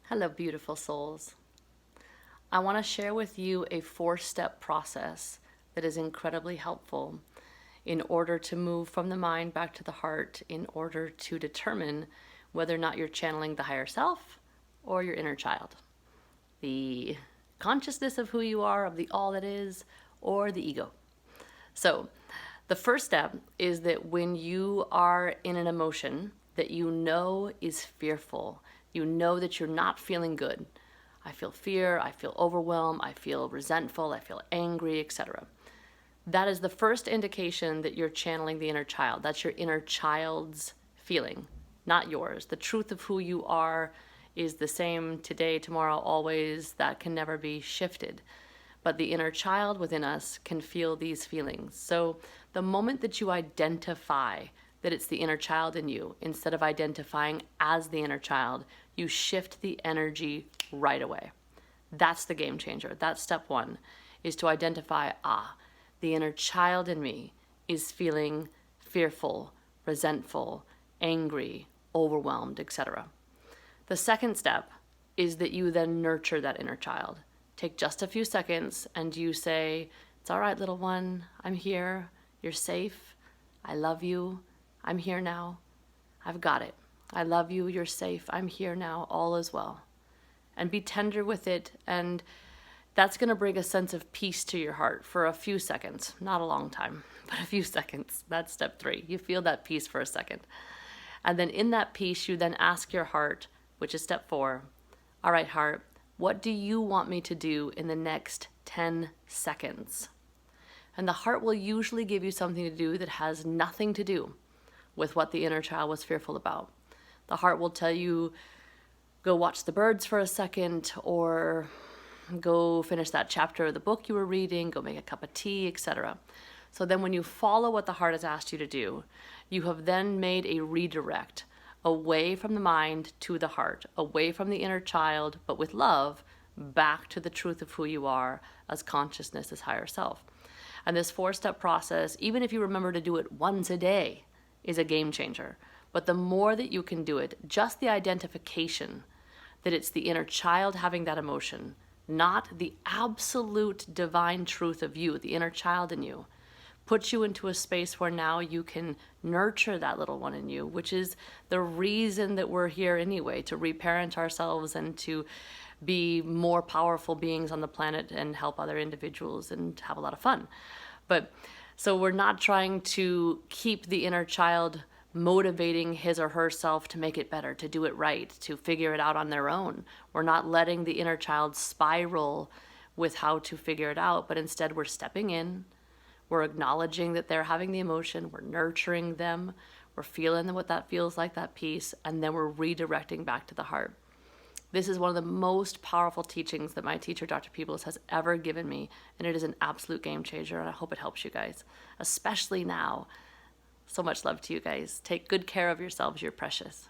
Hello, beautiful souls. I want to share with you a 4-step process that is incredibly helpful in order to move from the mind back to the heart, in order to determine whether or not you're channeling the higher self or your inner child, the consciousness of who you are, of the all that is, or the ego. So, the first step is that when you are in an emotion that you know is fearful, you know that you're not feeling good. I feel fear, I feel overwhelmed, I feel resentful, I feel angry, etc. That is the first indication that you're channeling the inner child. That's your inner child's feeling, not yours. The truth of who you are is the same today, tomorrow, always. That can never be shifted. But the inner child within us can feel these feelings. So the moment that you identify that it's the inner child in you, instead of identifying as the inner child, you shift the energy right away. That's the game changer. That's step one, is to identify, the inner child in me is feeling fearful, resentful, angry, overwhelmed, etc. The second step is that you then nurture that inner child. Take just a few seconds and you say, it's all right, little one, I'm here, you're safe, I love you, I'm here now, I've got it. I love you, you're safe, I'm here now, all is well. And be tender with it, and that's going to bring a sense of peace to your heart for a few seconds. Not a long time, but a few seconds. That's step 3. You feel that peace for a second. And then in that peace, you then ask your heart, which is step 4, all right, heart, what do you want me to do in the next 10 seconds? And the heart will usually give you something to do that has nothing to do with what the inner child was fearful about. The heart will tell you, go watch the birds for a second, or go finish that chapter of the book you were reading, go make a cup of tea, etc. So then when you follow what the heart has asked you to do, you have then made a redirect away from the mind to the heart, away from the inner child, but with love, back to the truth of who you are as consciousness, as higher self. And this 4-step process, even if you remember to do it once a day, is a game changer. But the more that you can do it, just the identification that it's the inner child having that emotion, not the absolute divine truth of you, the inner child in you, puts you into a space where now you can nurture that little one in you, which is the reason that we're here anyway, to reparent ourselves and to be more powerful beings on the planet and help other individuals and have a lot of fun. But so we're not trying to keep the inner child motivating his or herself to make it better, to do it right, to figure it out on their own. We're not letting the inner child spiral with how to figure it out, but instead we're stepping in, we're acknowledging that they're having the emotion, we're nurturing them, we're feeling what that feels like, that peace, and then we're redirecting back to the heart. This is one of the most powerful teachings that my teacher, Dr. Peebles, has ever given me, and it is an absolute game changer, and I hope it helps you guys, especially now. So much love to you guys. Take good care of yourselves. You're precious.